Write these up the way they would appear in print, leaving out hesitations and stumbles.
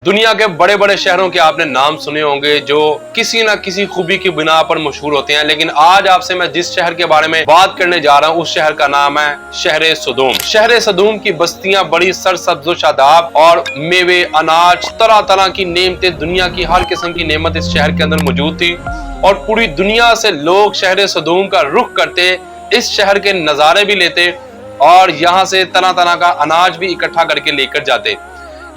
दुनिया के बड़े बड़े शहरों के आपने नाम सुने होंगे जो किसी ना किसी खूबी की बिना पर मशहूर होते हैं, लेकिन आज आपसे मैं जिस शहर के बारे में बात करने जा रहा हूँ उस शहर का नाम है शहर सदूम। शहर सदूम की बस्तियां बड़ी सरसब्ज़ो शादाब और मेवे, अनाज, तरह तरह की नेमतें, दुनिया की हर किस्म की नेमत इस शहर के अंदर मौजूद थी और पूरी दुनिया से लोग शहर सदूम का रुख करते, इस शहर के नज़ारे भी लेते और यहाँ से तरह तरह का अनाज भी इकट्ठा करके लेकर जाते।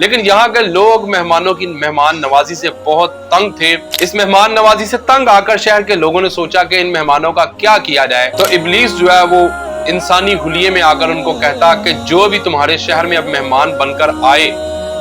लेकिन यहाँ के लोग मेहमानों की मेहमान नवाजी से बहुत तंग थे। इस मेहमान नवाजी से तंग आकर शहर के लोगों ने सोचा कि इन मेहमानों का क्या किया जाए। तो इब्लीस जो है वो इंसानी हुलिये में आकर उनको कहता कि जो भी तुम्हारे शहर में अब मेहमान बनकर आए,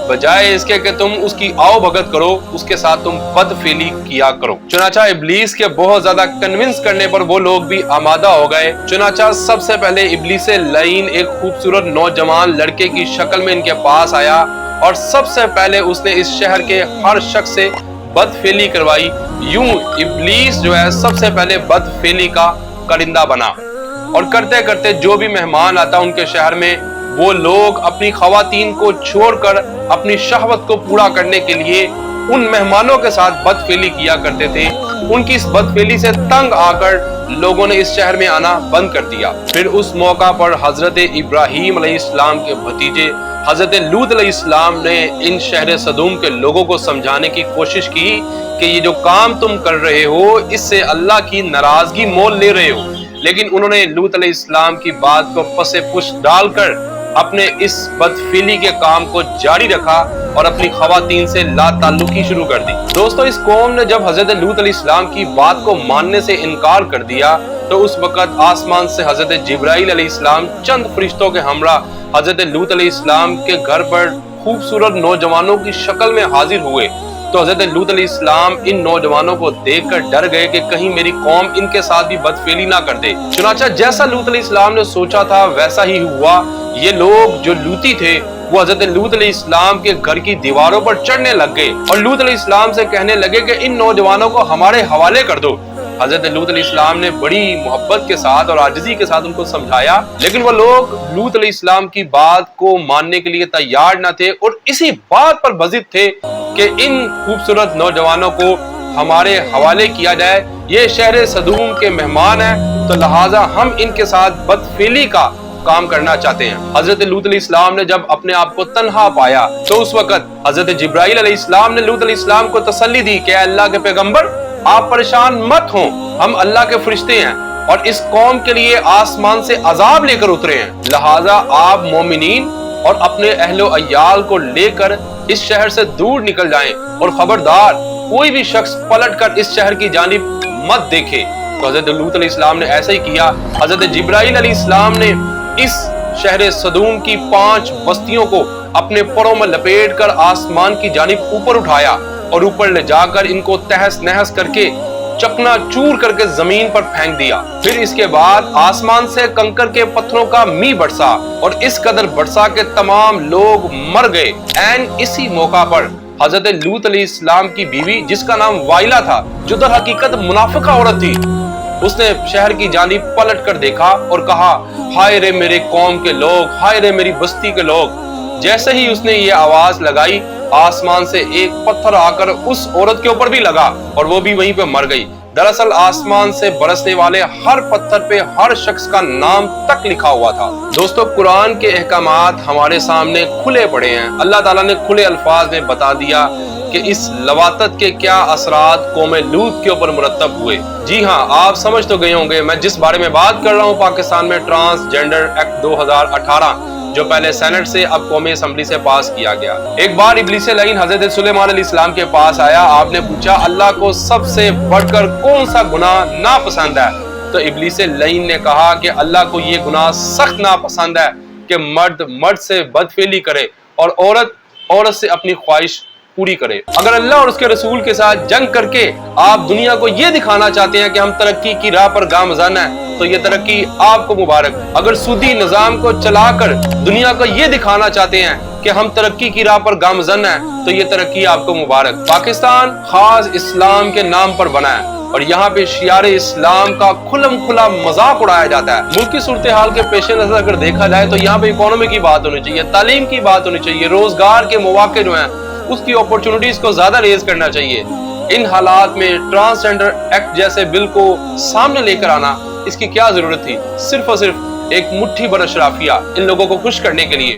बजाय इसके कि तुम उसकी आओ भगत करो, उसके साथ तुम बदफेली किया करो। चुनाचा इब्लीस के बहुत ज्यादा कन्विंस करने पर वो लोग भी आमादा हो गए। चुनाचा सबसे पहले इब्लीस लाइन एक खूबसूरत नौजवान लड़के की शक्ल में इनके पास आया और सबसे पहले उसने इस शहर के हर शख्स से बदफेली करवाई। यूं इब्लीस जो है सबसे पहले बदफेली का करिंदा बना और करते करते जो भी मेहमान आता उनके शहर में, वो लोग अपनी खवातीन को छोड़कर अपनी शहवत को पूरा करने के लिए उन मेहमानों के साथ बदफेली किया करते थे। उनकी इस बदफेली से तंग आकर लोगों ने इस शहर में आना बंद कर दिया। फिर उस मौका पर हजरत इब्राहीम अलैहिस्सलाम के भतीजे हजरत लूत अलैहिस्सलाम ने इन शहर सदूम के लोगों को समझाने की कोशिश की कि ये जो काम तुम कर रहे हो इससे अल्लाह की नाराजगी मोल ले रहे हो। लेकिन उन्होंने लूत अलैहिस्सलाम की बात को पसे पुश डालकर अपने इस बदफेली के काम को जारी रखा और अपनी खवातीन से लाताल्लुकी शुरू कर दी। दोस्तों, इस कौम ने जब हजरत लूत अलैहिस्सलाम की बात को मानने से इनकार कर दिया तो उस वक्त आसमान से हजरत जिब्राइल अलैहिस्सलाम चंद फरिश्तों के हमरा हजरत लूत अलैहिस्सलाम के घर पर खूबसूरत नौजवानों की शक्ल में हाजिर हुए। तो हजरत लूत अलैहिस्सलाम इन नौजवानों को देखकर डर गए कि कहीं मेरी कौम इनके साथ भी बदफेली ना कर दे। चुनाचा जैसा लूत अलैहिस्सलाम ने सोचा था वैसा ही हुआ। ये लोग जो लूती थे वो हजरत लूत अलैहिस्सलाम के घर की दीवारों पर चढ़ने लग गए और लूत अलैहिस्सलाम से कहने लगे कि इन नौजवानों को हमारे हवाले कर दो। हजरत लूत अलैहिस्सलाम ने बड़ी मोहब्बत के साथ और आजिज़ी के साथ उनको समझाया, लेकिन वो लोग लूत अलैहिस्सलाम की बात को मानने के लिए तैयार न थे और इसी बात पर बज़िद थे कि इन खूबसूरत नौजवानों को हमारे हवाले किया जाए। ये शहर सदूम के मेहमान हैं, तो लिहाजा हम इनके साथ बदफेली का काम करना चाहते हैं। हजरत लूत अलैहिस्सलाम ने जब अपने आप को तन्हा पाया तो उस वक्त हजरत जिब्राइल अलैहिस्सलाम ने लूत अलैहिस्सलाम को तसल्ली दी कि अल्लाह के पैगंबर आप परेशान मत हो, हम अल्लाह के फरिश्ते हैं और इस कौम के लिए आसमान से अजाब लेकर उतरे हैं। लिहाजा आप मोमिनीन और अपने अहलो अय्याल को लेकर इस शहर से दूर निकल जाएं और खबरदार कोई भी शख्स पलट कर इस शहर की जानिब मत देखे। तो हजरत लूत अलैहिस्सलाम ने ऐसा ही किया। हजरत जिब्राइल अलैहिस्सलाम ने इस शहर सदूम की 5 बस्तियों को अपने परों में लपेट कर आसमान की जानिब ऊपर उठाया और ऊपर ले जाकर इनको तहस नहस करके चकना चूर करके जमीन पर फेंक दिया। फिर इसके बाद आसमान से कंकर के पत्थरों का मींह बरसा और इस कदर बरसा के तमाम लोग मर गए। एंड इसी मौका पर हजरत लूत अलैहिस्सलाम की बीवी, जिसका नाम वाइला था, जो दर हकीकत मुनाफिका औरत थी, उसने शहर की जानिब पलट कर देखा और कहा, हाय रे मेरे कौम के लोग, हाय रे मेरी बस्ती के लोग। जैसे ही उसने ये आवाज लगाई, आसमान से एक पत्थर आकर उस औरत के ऊपर भी लगा और वो भी वहीं पे मर गई। दरअसल आसमान से बरसने वाले हर पत्थर पे हर शख्स का नाम तक लिखा हुआ था। दोस्तों, कुरान के अहकामात हमारे सामने खुले पड़े हैं। अल्लाह ताला ने खुले अल्फाज में बता दिया कि इस लवातत के क्या असरात कौम लूत के ऊपर मुरतब हुए। जी हाँ, आप समझ तो गए होंगे मैं जिस बारे में बात कर रहा हूँ। पाकिस्तान में ट्रांसजेंडर एक्ट 2018 जो पहले सेनेट से अब कौमी असेंबली से पास किया गया। एक बार इब्लीस लाइन हजरत सुलेमान अलैहिस्सलाम के पास आया। आपने पूछा, अल्लाह को सबसे बढ़कर कौन सा गुनाह नापसंद है? तो इब्लीस लाइन ने कहा कि अल्लाह को ये गुनाह सख्त नापसंद है कि मर्द मर्द से बदफेली करे और औरत औरत से अपनी ख्वाहिश पूरी करे। अगर अल्लाह और उसके रसूल के साथ जंग करके आप दुनिया को ये दिखाना चाहते हैं कि हम तरक्की की राह पर गामज़न हैं, तो ये तरक्की आपको मुबारक। अगर सूदी निजाम को चलाकर दुनिया को ये दिखाना चाहते हैं कि हम तरक्की की राह पर गामज़न हैं, तो ये तरक्की आपको मुबारक। पाकिस्तान खास इस्लाम के नाम पर बना है और यहाँ पे शियार इस्लाम का खुलम खुला मजाक उड़ाया जाता है। मुल्क की सूरत हाल के पेश नजर अगर देखा जाए तो यहाँ पे इकोनॉमी की बात होनी चाहिए, तालीम की बात होनी चाहिए, रोजगार के मौके जो हैं اس کی اپرچونٹیز کو زیادہ ریز کرنا چاہیے. ان حالات میں ٹرانسجنڈر ایکٹ جیسے بل کو سامنے لے کر آنا اس کی کیا ضرورت تھی؟ صرف اور صرف ایک مٹھی بھر اشرافیہ ان لوگوں کو خوش کرنے کے لیے.